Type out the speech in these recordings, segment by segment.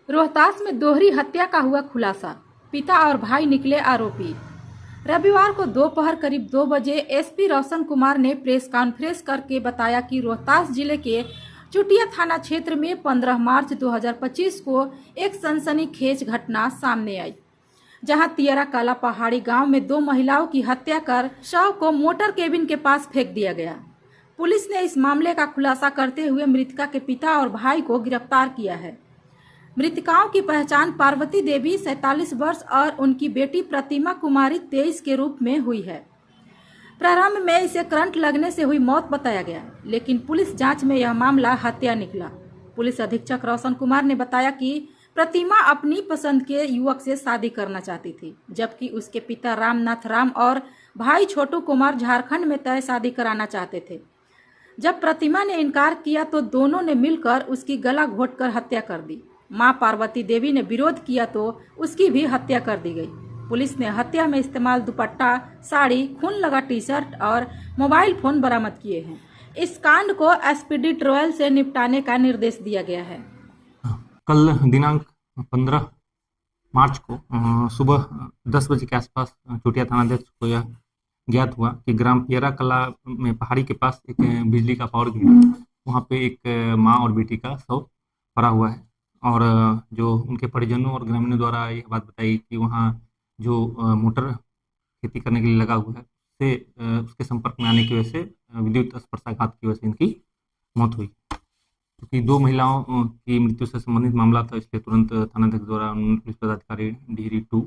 रोहतास में दोहरी हत्या का हुआ खुलासा, पिता और भाई निकले आरोपी। रविवार को दोपहर करीब 2 बजे एसपी रोशन कुमार ने प्रेस कॉन्फ्रेंस करके बताया कि रोहतास जिले के चुटिया थाना क्षेत्र में 15 मार्च 2025 को एक सनसनीखेज घटना सामने आई, जहां तियरा काला पहाड़ी गांव में 2 महिलाओं की हत्या कर शव को मोटर केबिन के पास फेंक दिया गया। पुलिस ने इस मामले का खुलासा करते हुए मृतका के पिता और भाई को गिरफ्तार किया है। मृतकाओं की पहचान पार्वती देवी 47 वर्ष और उनकी बेटी प्रतिमा कुमारी 23 के रूप में हुई है। प्रारंभ में इसे करंट लगने से हुई मौत बताया गया, लेकिन पुलिस जांच में यह मामला हत्या निकला। पुलिस अधीक्षक रोशन कुमार ने बताया कि प्रतिमा अपनी पसंद के युवक से शादी करना चाहती थी, जबकि उसके पिता रामनाथ राम और भाई छोटू कुमार झारखंड में तय शादी कराना चाहते थे। जब प्रतिमा ने इनकार किया तो दोनों ने मिलकर उसकी गला घोंटकर हत्या कर दी। मां पार्वती देवी ने विरोध किया तो उसकी भी हत्या कर दी गई। पुलिस ने हत्या में इस्तेमाल दुपट्टा, साड़ी, खून लगा टी-शर्ट और मोबाइल फोन बरामद किए हैं। इस कांड को एसपीडी ट्रायल से निपटाने का निर्देश दिया गया है। कल दिनांक 15 मार्च को सुबह 10 बजे के आसपास चुटिया थानाध्यक्ष को यह ज्ञात हुआ कि ग्राम पियरा कला में पहाड़ी के पास एक बिजली का पावर ग्रिड, वहाँ पे एक माँ और बेटी का शव पड़ा हुआ है। और जो उनके परिजनों और ग्रामीणों द्वारा यह बात बताई कि वहाँ जो मोटर खेती करने के लिए लगा हुआ है उसके संपर्क में आने की वजह से विद्युत स्पर्शाघात की वजह से इनकी मौत हुई। क्योंकि 2 महिलाओं की मृत्यु से संबंधित मामला था, इसलिए तुरंत थानाध्यक्ष द्वारा पुलिस पदाधिकारी डिहरी 2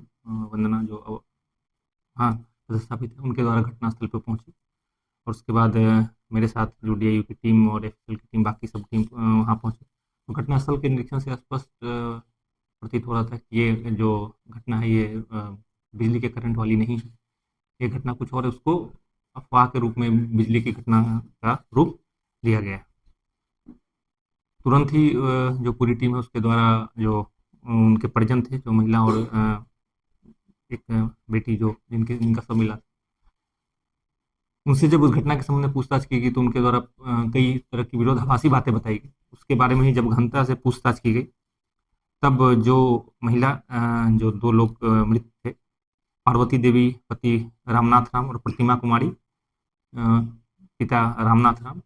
वंदना जो पदस्थापित है उनके द्वारा घटनास्थल पर पहुंची। और उसके बाद मेरे साथ जो डीआईयू की टीम और एफएसएल की टीम, बाकी सब टीम वहाँ पहुंची। तो घटनास्थल के निरीक्षण से स्पष्ट प्रतीत हो रहा था कि ये जो घटना है ये बिजली के करंट वाली नहीं है, ये घटना कुछ और है। उसको अफवाह के रूप में बिजली की घटना का रूप लिया गया। तुरंत ही जो पूरी टीम है उसके द्वारा जो उनके परिजन थे, जो महिला और एक बेटी जिनका सब मिला, उनसे जब उस घटना के संबंध में पूछताछ की गई तो उनके द्वारा कई तरह की विरोधाभासी बातें बताई गई। उसके बारे में ही जब गहनता से पूछताछ की गई तब जो महिला जो 2 लोग मृत थे, पार्वती देवी पति रामनाथ राम और प्रतिमा कुमारी पिता रामनाथ राम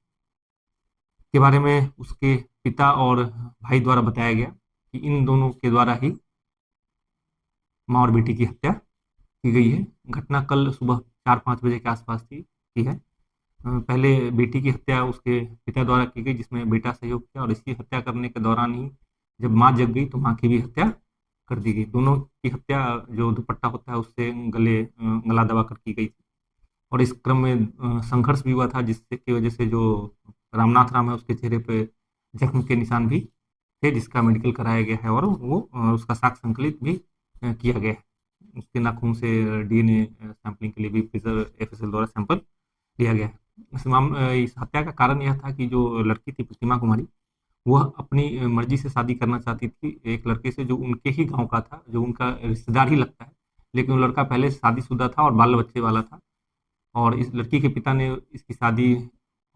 के बारे में उसके पिता और भाई द्वारा बताया गया कि इन दोनों के द्वारा ही माँ और बेटी की हत्या की गई है। घटना कल सुबह 4-5 बजे के आसपास की है। पहले बेटी की हत्या उसके पिता द्वारा की गई, जिसमें बेटा सहयोग किया, और इसी हत्या करने के दौरान ही जब माँ जग गई तो माँ की भी हत्या कर दी गई। दोनों की हत्या जो दुपट्टा होता है उससे गला दबा कर की गई थी। और इस क्रम में संघर्ष भी हुआ था, जिससे की वजह से जो रामनाथ राम है उसके चेहरे पे जख्म के निशान भी थे, जिसका मेडिकल कराया गया है और वो उसका साक्ष्य संकलित भी किया गया है। उसके नाखून से डीएनए सैंपलिंग के लिए भी एफएसएल द्वारा सैंपल लिया गया है। इस हत्या का कारण यह था कि जो लड़की थी प्रतिमा कुमारी, वह अपनी मर्जी से शादी करना चाहती थी एक लड़के से जो उनके ही गांव का था, जो उनका रिश्तेदार ही लगता है, लेकिन वो लड़का पहले से शादीशुदा था और बाल बच्चे वाला था। और इस लड़की के पिता ने इसकी शादी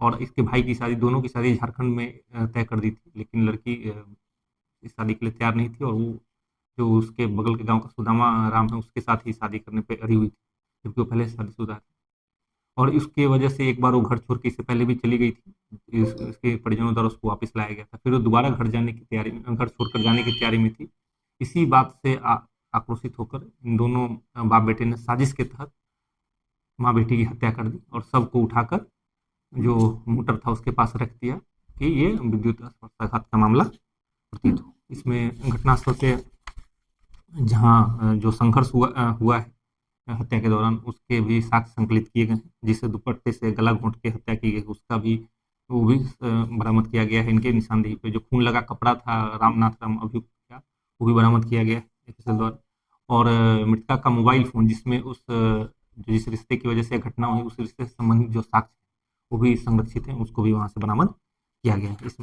और इसके भाई की शादी, दोनों की शादी झारखंड में तय कर दी थी, लेकिन लड़की इस शादी के लिए तैयार नहीं थी और वो जो उसके बगल के गांव का सुदामा राम है उसके साथ ही शादी करने पे अड़ी हुई थी, जबकि वो पहले से शादीशुदा थी। और इसके वजह से एक बार वो घर छोड़ के इससे पहले भी चली गई थी, इसके परिजनों द्वारा उसको वापस लाया गया था। फिर वो दोबारा घर छोड़कर जाने की तैयारी में थी। इसी बात से आक्रोशित होकर इन दोनों बाप बेटे ने साजिश के तहत माँ बेटी की हत्या कर दी और शव को उठाकर जो मोटर था उसके पास रख दिया कि ये विद्युत स्पर्शाघात का मामला प्रतीत हो। इसमें घटनास्थल से जहाँ जो संघर्ष हुआ है हत्या के दौरान, उसके भी साक्ष्य संकलित किए गए हैं, जिसे दुपट्टे से गला घोंट के हत्या की गई उसका भी वो भी बरामद किया गया है। इनके निशानदेही पे जो खून लगा कपड़ा था रामनाथ राम अभियुक्त का, वो भी बरामद किया गया है एफएसएल द्वारा। और मृतका का मोबाइल फोन, जिसमें जिस रिश्ते की वजह से घटना हुई उस रिश्ते से संबंधित जो साक्ष्य वो भी संरक्षित हैं, उसको भी वहाँ से बरामद किया गया है। इस